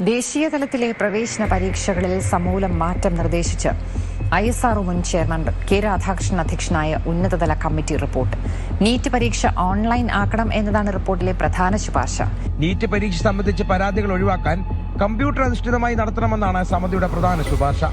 ദേശീയ തലത്തിലെ പ്രവേശന പരീക്ഷകളിൽ സമൂലം മാറ്റം നിർദ്ദേശിച്ച് ISRO മുൻ ചെയർമാൻ കെ രാധാകൃഷ്ണൻ അധ്യക്ഷനായ ഉന്നതതല കമ്മിറ്റി റിപ്പോർട്ട്. നീറ്റ് പരീക്ഷ ഓൺലൈൻ ആക്കണം എന്നതാണ് റിപ്പോർട്ടിലെ പ്രധാന ശുപാർശ. നീറ്റ് പരീക്ഷ സംബന്ധിച്ച് പരാതികൾ ഒഴിവാക്കാൻ കമ്പ്യൂട്ടർ അധിഷ്ഠിതമായി നടത്തണമെന്നാണ് സമിതിയുടെ പ്രധാന ശുപാർശ.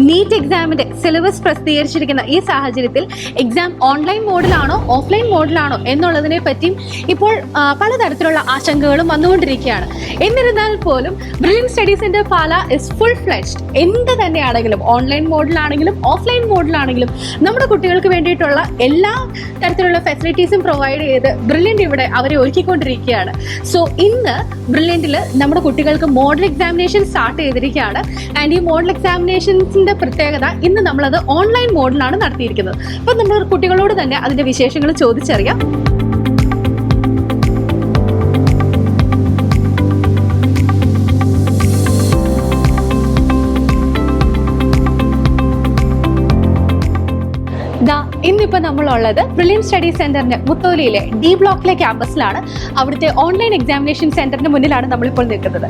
നീറ്റ് എക്സാമിന്റെ സിലബസ് പ്രസിദ്ധീകരിച്ചിരിക്കുന്ന ഈ സാഹചര്യത്തിൽ എക്സാം ഓൺലൈൻ മോഡിലാണോ ഓഫ്ലൈൻ മോഡിലാണോ എന്നുള്ളതിനെ പറ്റിയും ഇപ്പോൾ പലതരത്തിലുള്ള ആശങ്കകളും വന്നുകൊണ്ടിരിക്കുകയാണ്. എന്നിരുന്നാൽ പോലും brilliant study centre Pala is full fleshed. എന്ത് തന്നെയാണെങ്കിലും ഓൺലൈൻ മോഡിലാണെങ്കിലും ഓഫ്ലൈൻ മോഡിലാണെങ്കിലും നമ്മുടെ കുട്ടികൾക്ക് വേണ്ടിയിട്ടുള്ള എല്ലാ തരത്തിലുള്ള ഫെസിലിറ്റീസും പ്രൊവൈഡ് ചെയ്ത് ബ്രില്യൻ്റ് ഇവിടെ അവരെ ഒരുക്കിക്കൊണ്ടിരിക്കുകയാണ്. സോ ഇന്ന് ബ്രില്യൻ്റിൽ നമ്മുടെ കുട്ടികൾക്ക് മോഡൽ എക്സാമിനേഷൻ സ്റ്റാർട്ട് ചെയ്തിരിക്കുകയാണ്. ആൻഡ് ഈ മോഡൽ എക്സാമിനേഷൻസിന്റെ പ്രത്യേകത ഇന്ന് നമ്മളത് ഓൺലൈൻ മോഡിലാണ് നടത്തിയിരിക്കുന്നത്. അപ്പൊ നമ്മൾ കുട്ടികളോട് തന്നെ അതിന്റെ വിശേഷങ്ങൾ ചോദിച്ചറിയാം. ഇന്നിപ്പോൾ നമ്മളുള്ളത് ബ്രില്യൻ സ്റ്റഡി സെന്ററിന്റെ മുത്തോലിയിലെ D ബ്ലോക്കിലെ ക്യാമ്പസിലാണ്. അവിടുത്തെ ഓൺലൈൻ എക്സാമിനേഷൻ സെന്ററിന്റെ മുന്നിലാണ് നമ്മളിപ്പോൾ നിൽക്കുന്നത്.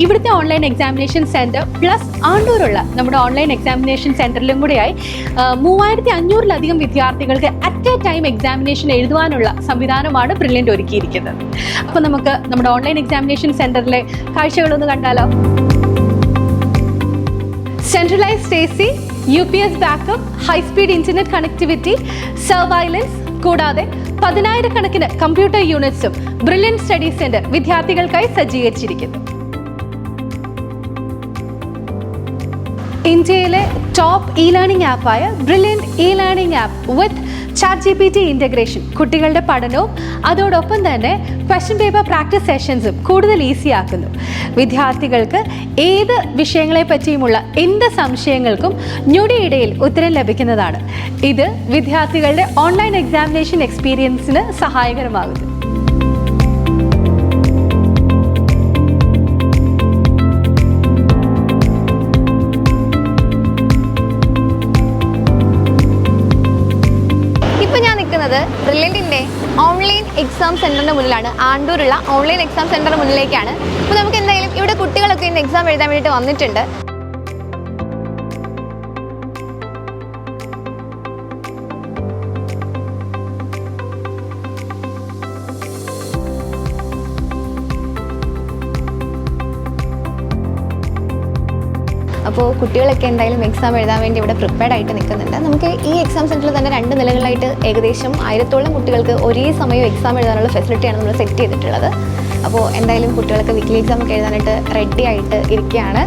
ഇവിടുത്തെ ഓൺലൈൻ എക്സാമിനേഷൻ സെന്റർ പ്ലസ് ആണ്ടൂരുള്ള നമ്മുടെ ഓൺലൈൻ എക്സാമിനേഷൻ സെന്ററിലും കൂടെയായി 3500-ലധികം വിദ്യാർത്ഥികൾക്ക് അറ്റ് എ ടൈം എക്സാമിനേഷൻ എഴുതുവാനുള്ള സംവിധാനമാണ് ബ്രില്യൻ്റ് ഒരുക്കിയിരിക്കുന്നത്. അപ്പോൾ നമുക്ക് നമ്മുടെ ഓൺലൈൻ എക്സാമിനേഷൻ സെന്ററിലെ കാഴ്ചകളൊന്ന് കണ്ടാലോ. Centralised AC, UPS backup, high speed internet connectivity, surveillance കൂടാതെ 10,000-കണക്കിന് കമ്പ്യൂട്ടർ യൂണിറ്റ്സും ബ്രില്യൻ്റ് സ്റ്റഡി സെന്റർ വിദ്യാർത്ഥികൾക്കായി സജ്ജീകരിച്ചിരിക്കുന്നു. ഇന്ത്യയിലെ ടോപ്പ് ലേണിംഗ് ആപ്പായ Brilliant learning app with ChatGPT integration കുട്ടികളുടെ പഠനവും അതോടൊപ്പം തന്നെ ക്വസ്റ്റ്യൻ പേപ്പർ പ്രാക്ടീസ് സെഷൻസും കൂടുതൽ ഈസി ആക്കുന്നു. വിദ്യാർത്ഥികൾക്ക് ഏത് വിഷയങ്ങളെ പറ്റിയുമുള്ള എന്ത് സംശയങ്ങൾക്കും ഞൊടിയിടയിൽ ഉത്തരം ലഭിക്കുന്നതാണ്. ഇത് വിദ്യാർത്ഥികളുടെ ഓൺലൈൻ എക്സാമിനേഷൻ എക്സ്പീരിയൻസിന് സഹായകരമാകുന്നു. ബ്രില്യൻ്റിൻ്റെ ഓൺലൈൻ എക്സാം സെൻറ്ററിൻ്റെ മുന്നിലാണ്. ആണ്ടൂരുള്ള ഓൺലൈൻ എക്സാം സെൻറ്ററിന് മുന്നിലേക്കാണ്. അപ്പോൾ നമുക്ക് എന്തായാലും ഇവിടെ കുട്ടികളൊക്കെ ഇന്ന് എക്സാം എഴുതാൻ വേണ്ടിയിട്ട് വന്നിട്ടുണ്ട്. അപ്പോൾ കുട്ടികളൊക്കെ എന്തായാലും എക്സാം എഴുതാൻ വേണ്ടി ഇവിടെ പ്രിപ്പയർഡ് ആയിട്ട് നിൽക്കുന്നുണ്ട്. നമുക്ക് ഈ എക്സാം സെൻറ്ററിൽ തന്നെ 2 നിലകളിലായിട്ട് ഏകദേശം 1000-ഓളം കുട്ടികൾക്ക് ഒരേ സമയം എക്സാം എഴുതാനുള്ള ഫെസിലിറ്റിയാണ് നമ്മൾ സെറ്റ് ചെയ്തിട്ടുള്ളത്. അപ്പോൾ എന്തായാലും കുട്ടികളൊക്കെ വീക്കിലി എക്സാം ഒക്കെ എഴുതാനായിട്ട് റെഡി ആയിട്ട് ഇരിക്കുകയാണ്.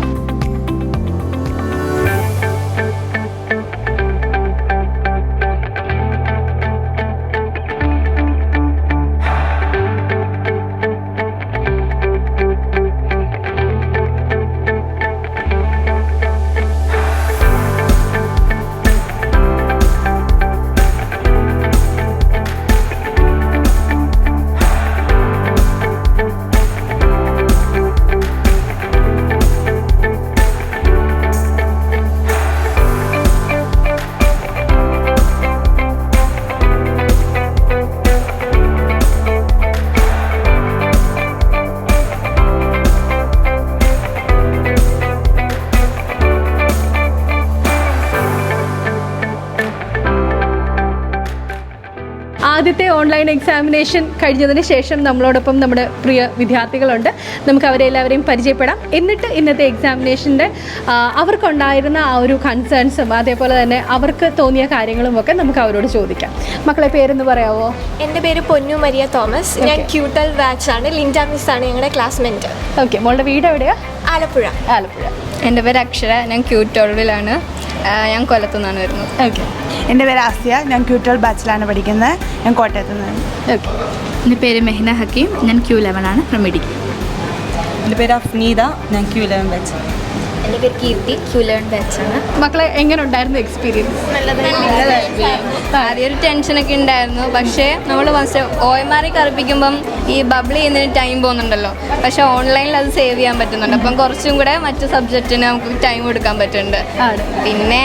ആദ്യത്തെ ഓൺലൈൻ എക്സാമിനേഷൻ കഴിഞ്ഞതിന് ശേഷം നമ്മളോടൊപ്പം നമ്മുടെ പ്രിയ വിദ്യാർത്ഥികളുണ്ട്. നമുക്ക് അവരെ എല്ലാവരെയും പരിചയപ്പെടാം. എന്നിട്ട് ഇന്നത്തെ എക്സാമിനേഷൻ്റെ അവർക്കുണ്ടായിരുന്ന ആ ഒരു കൺസേൺസും അതേപോലെ തന്നെ അവർക്ക് തോന്നിയ കാര്യങ്ങളുമൊക്കെ നമുക്ക് അവരോട് ചോദിക്കാം. മക്കളെ പേരെന്ന് പറയാമോ? എൻ്റെ പേര് പൊന്നു മരിയ തോമസ്. ഞാൻ ക്യൂട്ടൽ ബാച്ചാണ്. ലിൻഡ മിസ്സാണ് ഞങ്ങളുടെ ക്ലാസ്മേറ്റ്. ഓക്കെ, മോളുടെ വീട് എവിടെയാണ്? ആലപ്പുഴ. എൻ്റെ പേര് അക്ഷര. ഞാൻ ക്യൂട്ടോളിലാണ്. ഞാൻ കൊല്ലത്തുനിന്നാണ് വരുന്നത്. ഓക്കെ. എൻ്റെ പേര് ആസിയ. ഞാൻ ക്യൂട്ടൽ ബാച്ചിലാണ് പഠിക്കുന്നത്. ഞാൻ കോട്ടയത്തു നിന്നാണ്. ഓക്കെ. എൻ്റെ പേര് മെഹ്ന ഹക്കീം. ഞാൻ Q11 ആണ് ഫ്രം ഇടുക്കി. എൻ്റെ പേര് അഫ്നീദ. ഞാൻ Q11 ബാച്ച്. എൻ്റെ പേര് കീർത്തി, ക്യൂലേൺ ബാച്ചാണ്. മക്കളെ എങ്ങനെ ഉണ്ടായിരുന്നു എക്സ്പീരിയൻസ്? ആദ്യം ഒരു ടെൻഷനൊക്കെ ഉണ്ടായിരുന്നു. പക്ഷേ നമ്മൾ ഫസ്റ്റ് OMR കറുപ്പിക്കുമ്പം ഈ ബബിൾ ചെയ്യുന്നതിന് ടൈം പോകുന്നുണ്ടല്ലോ. പക്ഷേ ഓൺലൈനിൽ അത് സേവ് ചെയ്യാൻ പറ്റുന്നുണ്ട്. അപ്പം കുറച്ചും കൂടെ മറ്റു സബ്ജക്റ്റിന് നമുക്ക് ടൈം കൊടുക്കാൻ പറ്റുന്നുണ്ട്. പിന്നെ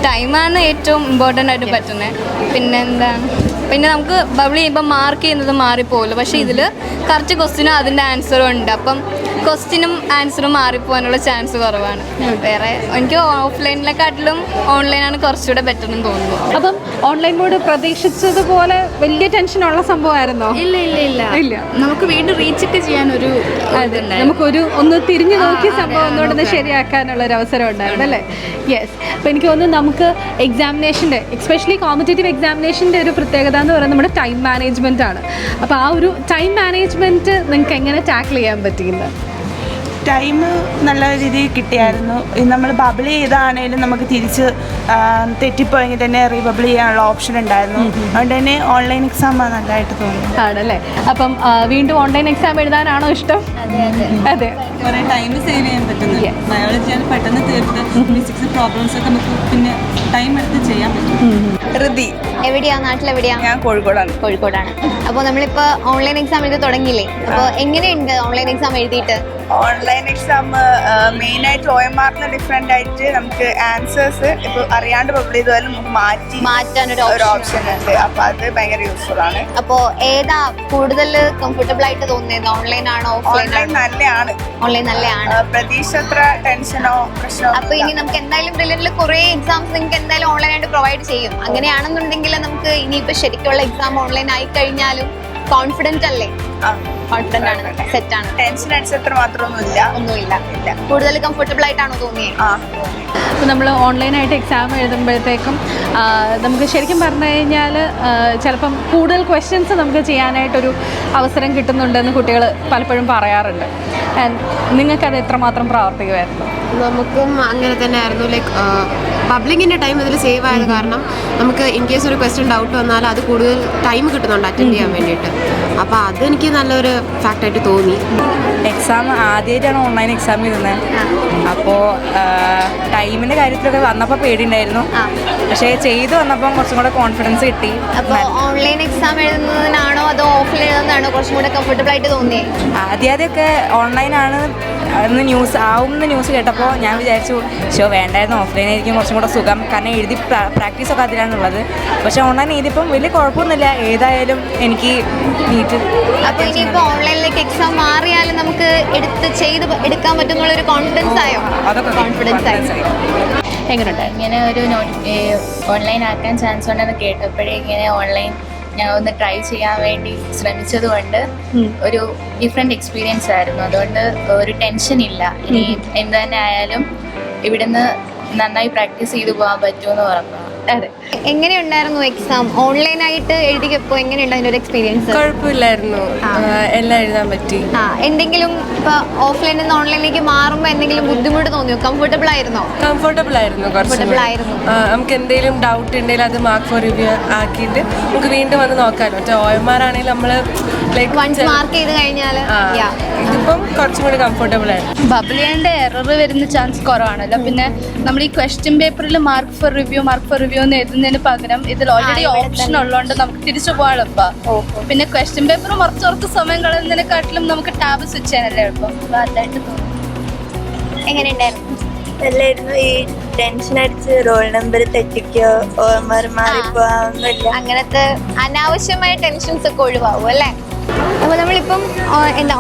ടൈമാണ് ഏറ്റവും ഇമ്പോർട്ടൻ്റ് ആയിട്ട് പറ്റുന്നത്. പിന്നെ നമുക്ക് ബബിൾ ചെയ്യുമ്പോൾ മാർക്ക് ചെയ്യുന്നത് മാറിപ്പോകുമല്ലോ. പക്ഷേ ഇതിൽ കറക്റ്റ് ക്വസ്റ്റിനും അതിൻ്റെ ആൻസറും ഉണ്ട്. അപ്പം ക്വസ്റ്റിനും ആൻസറും മാറിപ്പോകാനുള്ള ചാൻസ് കുറവാണ്. വേറെ എനിക്ക് ഓഫ്ലൈനിനെക്കാട്ടിലും ഓൺലൈനാണ് കുറച്ചുകൂടെ ബെറ്റർ എന്ന് തോന്നുന്നു. അപ്പം ഓൺലൈൻ മോഡ് പ്രതീക്ഷിച്ചതുപോലെ വലിയ ടെൻഷനുള്ള സംഭവമായിരുന്നോ? ഇല്ല. നമുക്ക് വീണ്ടും റീച്ചൊക്കെ ചെയ്യാനൊരു നമുക്കൊരു ഒന്ന് തിരിഞ്ഞു നോക്കിയ സംഭവം ഒന്നുകൊണ്ടൊന്ന് ശരിയാക്കാനുള്ള ഒരു അവസരം ഉണ്ടായിരുന്നു അല്ലേ? യെസ്. അപ്പോൾ എനിക്ക് തോന്നുന്നു നമുക്ക് എക്സാമിനേഷൻ്റെ എസ്പെഷ്യലി കോമ്പറ്റേറ്റീവ് എക്സാമിനേഷൻ്റെ ഒരു പ്രത്യേകത എന്ന് പറയുന്നത് നമ്മുടെ ടൈം മാനേജ്മെൻ്റ് ആണ്. അപ്പോൾ ആ ഒരു ടൈം മാനേജ്മെൻറ്റ് നിങ്ങൾക്ക് എങ്ങനെ ടാക്കിൾ ചെയ്യാൻ പറ്റിയത്? ടൈം നല്ല രീതിയിൽ കിട്ടിയായിരുന്നു. നമ്മൾ ബബിൾ ചെയ്താണേലും നമുക്ക് തിരിച്ച് തെറ്റിപ്പോയെങ്കിൽ തന്നെ റീബബിൾ ചെയ്യാനുള്ള ഓപ്ഷൻ ഉണ്ടായിരുന്നു. അതുകൊണ്ട് തന്നെ ഓൺലൈൻ എക്സാം നല്ലതായിട്ട് തോന്നുന്നു. ആണല്ലേ? അപ്പം വീണ്ടും ഓൺലൈൻ എക്സാം എഴുതാനാണോ ഇഷ്ടം? അതെ. കുറേ ടൈം സേവ് ചെയ്യാൻ പറ്റുന്നുണ്ട്. ബയോളജി ആണ് പെട്ടെന്ന് തീർത്ത് ഫിസിക്സ് പ്രോബ്ലംസ് ഒക്കെ നമുക്ക് പിന്നെ ടൈം എടുത്ത് ചെയ്യാൻ പറ്റും. ഋതി, എവിടെയാ? നാട്ടിലെവിടെയാ? ഞാൻ കോഴിക്കോടാണ്. കോഴിക്കോടാണ്. അപ്പോൾ നമ്മളിപ്പോൾ ഓൺലൈൻ എക്സാം എഴുതി തുടങ്ങിയില്ലേ? അപ്പോൾ എങ്ങനെയുണ്ട് ഓൺലൈൻ എക്സാം എഴുതിയിട്ട്? ഓൺലൈൻ എക്സാം മെയിനായിട്ട് OMRന് ഡിഫറെൻ്റ് ആയിട്ട് നമുക്ക് ആൻസേഴ്സ് ഇപ്പോൾ അറിയാണ്ട് ബബിൾ ചെയ്താലും നമുക്ക് മാറ്റാനൊരു ഓപ്ഷൻ ഉണ്ട്. അപ്പോൾ അത് ഭയങ്കര യൂസ്ഫുൾ ആണ്. അപ്പോൾ ഏതാ കൂടുതൽ കംഫർട്ടബിൾ ആയിട്ട് തോന്നുന്നത്? ഓൺലൈൻ ആണോ ഓഫ്ലൈൻ ആണോ? നല്ലതാണ്. ഓൺലൈൻ നല്ലതാണ്. പ്രതീക്ഷ അത്ര ടെൻഷനോ പ്രശ്നമോ. അപ്പൊ ഇനി നമുക്ക് എന്തായാലും ബ്രില്യന്റിൽ കുറെ എക്സാംസ് നിങ്ങൾക്ക് എന്തായാലും ഓൺലൈൻ ആയിട്ട് പ്രൊവൈഡ് ചെയ്യും. അങ്ങനെയാണെന്നുണ്ടെങ്കിൽ നമുക്ക് ഇനിയിപ്പോ ശരിക്കുള്ള എക്സാം ഓൺലൈൻ ആയി കഴിഞ്ഞാലും കോൺഫിഡന്റ് അല്ലേ? കോൺഫിഡന്റ് ആണ്, സെറ്റ് ആണ്. ടെൻഷൻ അടിച്ചത്ര ഒന്നുമില്ല. കൂടുതൽ കംഫർട്ടബിൾ ആയിട്ടാണോ തോന്നിയത്? അപ്പോൾ നമ്മൾ ഓൺലൈനായിട്ട് എക്സാം എഴുതുമ്പോഴത്തേക്കും നമുക്ക് ശരിക്കും പറഞ്ഞു കഴിഞ്ഞാൽ ചിലപ്പം കൂടുതൽ ക്വസ്റ്റ്യൻസ് നമുക്ക് ചെയ്യാനായിട്ടൊരു അവസരം കിട്ടുന്നുണ്ടെന്ന് കുട്ടികൾ പലപ്പോഴും പറയാറുണ്ട്. നിങ്ങൾക്കത് എത്രമാത്രം പ്രാവർത്തികമായിരുന്നു? നമുക്കും അങ്ങനെ തന്നെ ആയിരുന്നു. ലൈക്ക് പബ്ലിക്കിൻ്റെ ടൈം ഇതിൽ സേവ് ആയത് കാരണം നമുക്ക് ഇൻ കേസ് ഒരു ക്വസ്റ്റ്യൻ ഡൗട്ട് വന്നാൽ അത് കൂടുതൽ ടൈം കിട്ടുന്നുണ്ട് അറ്റൻഡ് ചെയ്യാൻ വേണ്ടിയിട്ട്. അപ്പോൾ അതെനിക്ക് നല്ലൊരു ഫാക്റ്റായിട്ട് തോന്നി. എക്സാം ആദ്യമായിട്ടാണ് ഓൺലൈൻ എക്സാം എഴുതുന്നത്. അപ്പോൾ ടൈമിൻ്റെ കാര്യത്തിലൊക്കെ വന്നപ്പോൾ പേടിയുണ്ടായിരുന്നു. പക്ഷേ ചെയ്ത് വന്നപ്പോൾ കുറച്ചും കൂടെ കോൺഫിഡൻസ് കിട്ടി. അപ്പോൾ ഓൺലൈൻ എക്സാം എഴുതുന്നതിനാണോ അതോ ഓഫ്ലൈൻ എഴുതുന്നതാണോ കുറച്ചും കൂടെ കംഫർട്ടബിൾ ആയിട്ട് തോന്നിയത്? ആദ്യമൊക്കെ ഓൺലൈനാണ് എന്ന് ന്യൂസ് കേട്ടപ്പോൾ ഞാൻ വിചാരിച്ചു വേണ്ടായിരുന്നു, ഓഫ്ലൈൻ ആയിരിക്കും കുറച്ചും കൂടെ സുഖം. കാരണം എഴുതി പ്രാക്ടീസൊക്കെ അതിലാണുള്ളത്. പക്ഷേ ഓൺലൈൻ എഴുതിയപ്പം വലിയ കുഴപ്പമൊന്നുമില്ല. ഏതായാലും എനിക്ക് നീറ്റ്. അപ്പോൾ ഇനിയിപ്പോൾ ഓൺലൈനിലേക്ക് എക്സാം മാറിയാലും നമുക്ക് എടുക്കാൻ പറ്റുന്നുള്ളൊരു കോൺഫിഡൻസ് ആയോ? അതൊക്കെ കോൺഫിഡൻസ് ആയി. എങ്ങനെയുണ്ട്? ഇങ്ങനെ ഒരു ഓൺലൈൻ ആക്കാൻ ചാൻസ് ഉണ്ടെന്ന് കേട്ടപ്പോഴേ ഇങ്ങനെ ഓൺലൈൻ ഞാൻ ഒന്ന് ട്രൈ ചെയ്യാൻ വേണ്ടി ശ്രമിച്ചത് കൊണ്ട് ഒരു ഡിഫറെൻ്റ് എക്സ്പീരിയൻസ് ആയിരുന്നു. അതുകൊണ്ട് ഒരു ടെൻഷൻ ഇല്ല. ഇനി എന്ത് തന്നെ ആയാലും ഇവിടുന്ന് നന്നായി പ്രാക്ടീസ് ചെയ്തു പോകാൻ പറ്റുമെന്ന് പറഞ്ഞു. അതെ. എങ്ങനെയുണ്ടായിരുന്നു എക്സാം? ഓൺലൈനായിട്ട് എഴുതിയപ്പോൾ എങ്ങനെയുണ്ട് അതിൻ്റെ ഒരു എക്സ്പീരിയൻസ്? കുഴപ്പമില്ലായിരുന്നു, എല്ലാം എഴുതാൻ പറ്റി. എന്തെങ്കിലും ഇപ്പോൾ ഓഫ്ലൈനിൽ നിന്ന് ഓൺലൈനിലേക്ക് മാറുമ്പോൾ എന്തെങ്കിലും ബുദ്ധിമുട്ട് തോന്നിയോ? കംഫർട്ടബിൾ ആയിരുന്നോ? കംഫർട്ടബിൾ ആയിരുന്നു. നമുക്ക് എന്തെങ്കിലും ഡൗട്ട് ഉണ്ടെങ്കിൽ അത് മാർക്ക് ഫോർ റിവ്യൂ ആക്കിയിട്ട് നമുക്ക് വീണ്ടും വന്ന് നോക്കാമല്ലോ. മറ്റേ OMR ആണെങ്കിൽ നമ്മൾ മാർക്ക് ചെയ്ത് കഴിഞ്ഞാൽ ഇതിപ്പം കുറച്ചും കൂടി കംഫർട്ടബിൾ ആയിരുന്നു. ബബിൾ ചെയ്യേണ്ട എറർ വരുന്ന ചാൻസ് കുറവാണല്ലോ. പിന്നെ നമ്മൾ ഈ ക്വസ്റ്റ്യൻ പേപ്പറിൽ മാർക്ക് ഫോർ റിവ്യൂ എന്ന് എഴുതുന്നതിന് പകരം ഇതിൽ ഓൾറെഡി ഓപ്ഷൻ ഉള്ളതുകൊണ്ട് നമുക്ക് തിരിച്ചു പോകാൻ എളുപ്പം. പിന്നെ ക്വസ്റ്റ്യൻ പേപ്പർ മറിച്ചോർക്ക് സമയം കളയുന്നതിനെക്കാട്ടിലും നമുക്ക് ടാബ് സ്വിച്ച് ചെയ്യാനല്ലേ എളുപ്പം. അതായിട്ട് തോന്നുന്നു. എങ്ങനെയുണ്ടായിരുന്നു? അല്ലായിരുന്നു. ഈ ടെൻഷൻ അടിച്ച് റോൾ നമ്പർ തെറ്റിക്കോ OMR മാറിപ്പോന്നില്ല. അങ്ങനത്തെ അനാവശ്യമായ ടെൻഷൻസ് ഒക്കെ ഒഴിവാകും അല്ലേ? അപ്പോൾ നമ്മളിപ്പം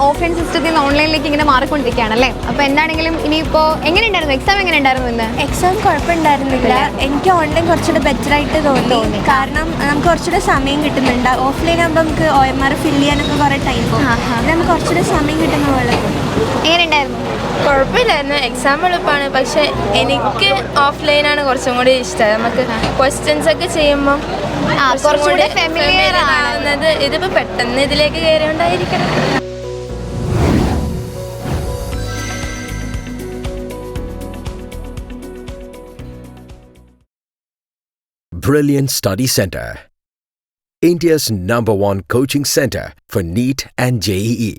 ഓഫ്ലൈൻ സിസ്റ്റത്തിൽ നിന്ന് ഓൺലൈനിലേക്ക് ഇങ്ങനെ മാറിക്കൊണ്ടിരിക്കുകയാണ് അല്ലേ? അപ്പോൾ എന്താണെങ്കിലും ഇനിയിപ്പോൾ എങ്ങനെയുണ്ടായിരുന്നു എക്സാം? എങ്ങനെയുണ്ടായിരുന്നു ഇന്ന്? എക്സാം കുഴപ്പമുണ്ടായിരുന്നില്ല. എനിക്ക് ഓൺലൈൻ കുറച്ചുകൂടെ ബെറ്റർ ആയിട്ട് തോന്നി. കാരണം നമുക്ക് കുറച്ചുകൂടെ സമയം കിട്ടുന്നുണ്ട്. ഓഫ്ലൈൻ ആകുമ്പോൾ നമുക്ക് OMR ഫില്ല് ചെയ്യാനൊക്കെ കുറേ ടൈം പോകും. നമുക്ക് കുറച്ചുകൂടെ സമയം കിട്ടുന്ന പോലെ തോന്നി. എങ്ങനെയുണ്ടായിരുന്നു? കുഴപ്പമില്ലായിരുന്നു. എക്സാം എളുപ്പമാണ്. പക്ഷെ എനിക്ക് ഓഫ്ലൈനാണ് കുറച്ചും കൂടി ഇഷ്ടം. നമുക്ക് ക്വസ്റ്റ്യൻസ് ഒക്കെ ചെയ്യുമ്പോൾ കുറച്ചുകൂടി ഫെമിലിയർ ആവുന്നത്. ഇതിപ്പോൾ പെട്ടെന്ന് ഇതിലേക്ക് കയറിയോണ്ടായിരിക്കണം. Brilliant Study Center, India's #1 coaching center for NEET and JEE.